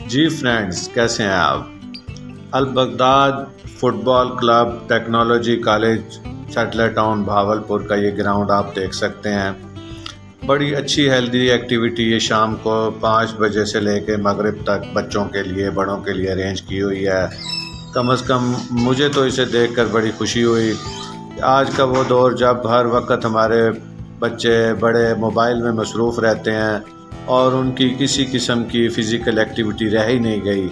جی friends, کیسے ہیں آپ؟ Al Baghdad football club technology college Satellite Town Bahawalpur کا یہ گراؤنڈ آپ دیکھ سکتے ہیں۔ بڑی اچھی ہیلدی ایکٹیویٹی یہ شام کو 5 بجے سے لے کے مغرب تک بچوں کے لیے بڑوں کے لیے ارینج کی ہوئی ہے۔ کم از کم مجھے تو اسے دیکھ کر بڑی خوشی ہوئی۔ آج کا وہ دور جب ہر وقت ہمارے بچے بڑے موبائل میں مصروف رہتے ہیں اور ان کی کسی قسم کی فزیکل ایکٹیویٹی رہ ہی نہیں گئی۔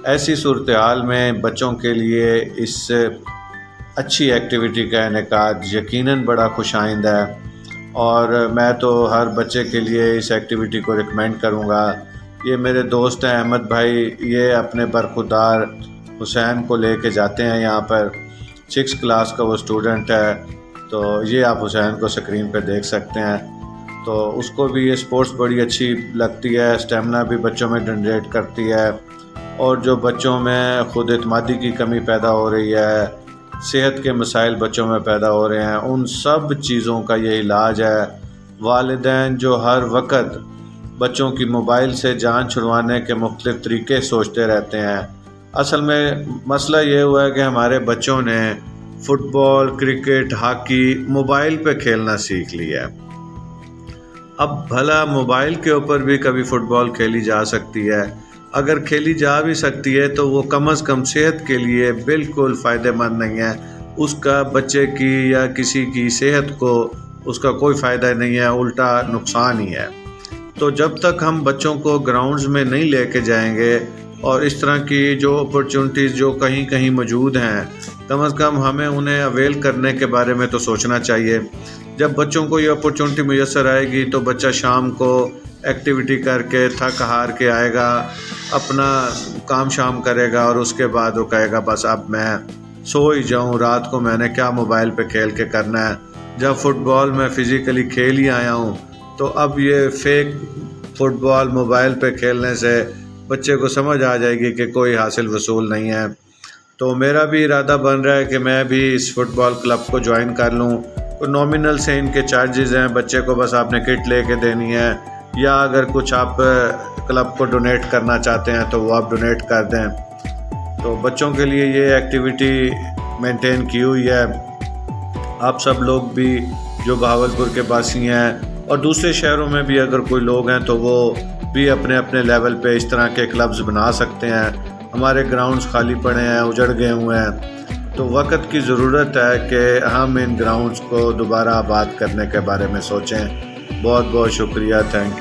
ایسی صورتحال میں بچوں کے لیے اس اچھی ایکٹیویٹی کا انعقاد یقیناً بڑا خوش آئند ہے، اور میں تو ہر بچے کے لیے اس ایکٹیویٹی کو ریکمینڈ کروں گا۔ یہ میرے دوست ہیں احمد بھائی، یہ اپنے برخودار حسین کو لے کے جاتے ہیں یہاں پر۔ 6 کلاس کا وہ اسٹوڈنٹ ہے، تو یہ آپ حسین کو سکرین پہ دیکھ سکتے ہیں۔ تو اس کو بھی یہ سپورٹس بڑی اچھی لگتی ہے، اسٹیمنا بھی بچوں میں جنریٹ کرتی ہے، اور جو بچوں میں خود اعتمادی کی کمی پیدا ہو رہی ہے، صحت کے مسائل بچوں میں پیدا ہو رہے ہیں، ان سب چیزوں کا یہ علاج ہے۔ والدین جو ہر وقت بچوں کی موبائل سے جان چھڑوانے کے مختلف طریقے سوچتے رہتے ہیں، اصل میں مسئلہ یہ ہوا ہے کہ ہمارے بچوں نے فٹ بال، کرکٹ، ہاکی موبائل پہ کھیلنا سیکھ لیا ہے۔ اب بھلا موبائل کے اوپر بھی کبھی فٹ بال کھیلی جا سکتی ہے، اگر کھیلی جا بھی سکتی ہے تو وہ کم از کم صحت کے لیے بالکل فائدہ مند نہیں ہے۔ اس کا بچے کی یا کسی کی صحت کو اس کا کوئی فائدہ نہیں ہے، الٹا نقصان ہی ہے۔ تو جب تک ہم بچوں کو گراؤنڈز میں نہیں لے کے جائیں گے، اور اس طرح کی جو اپرچونٹیز جو کہیں کہیں موجود ہیں، کم از کم ہمیں انہیں اویل کرنے کے بارے میں تو سوچنا چاہیے۔ جب بچوں کو یہ اپرچونٹی میسر آئے گی تو بچہ شام کو ایکٹیویٹی کر کے تھک ہار کے آئے گا، اپنا کام شام کرے گا، اور اس کے بعد وہ کہے گا بس اب میں سو ہی جاؤں، رات کو میں نے کیا موبائل پہ کھیل کے کرنا ہے، جب فٹ بال میں فزیکلی کھیل ہی آیا ہوں۔ تو اب یہ فیک فٹ بال موبائل پہ کھیلنے سے بچے کو سمجھ آ جائے گی کہ کوئی حاصل وصول نہیں ہے۔ تو میرا بھی ارادہ بن رہا ہے کہ میں بھی اس فٹ بال کلب کو جوائن کر لوں۔ تو نومینل سے ان کے چارجز ہیں، بچے کو بس آپ نے کٹ لے کے دینی ہے، یا اگر کچھ آپ کلب کو ڈونیٹ کرنا چاہتے ہیں تو وہ آپ ڈونیٹ کر دیں۔ تو بچوں کے لیے یہ ایکٹیویٹی مینٹین کی ہوئی ہے۔ آپ سب لوگ بھی جو بھاولپور کے باسی ہیں اور دوسرے شہروں میں بھی اگر کوئی لوگ ہیں تو وہ بھی اپنے اپنے لیول پہ اس طرح کے کلبز بنا سکتے ہیں۔ ہمارے گراؤنڈز خالی پڑے ہیں، اجڑ گئے ہوئے ہیں، تو وقت کی ضرورت ہے کہ ہم ان گراؤنڈز کو دوبارہ آباد کرنے کے بارے میں سوچیں۔ بہت بہت شکریہ، تھینک یو۔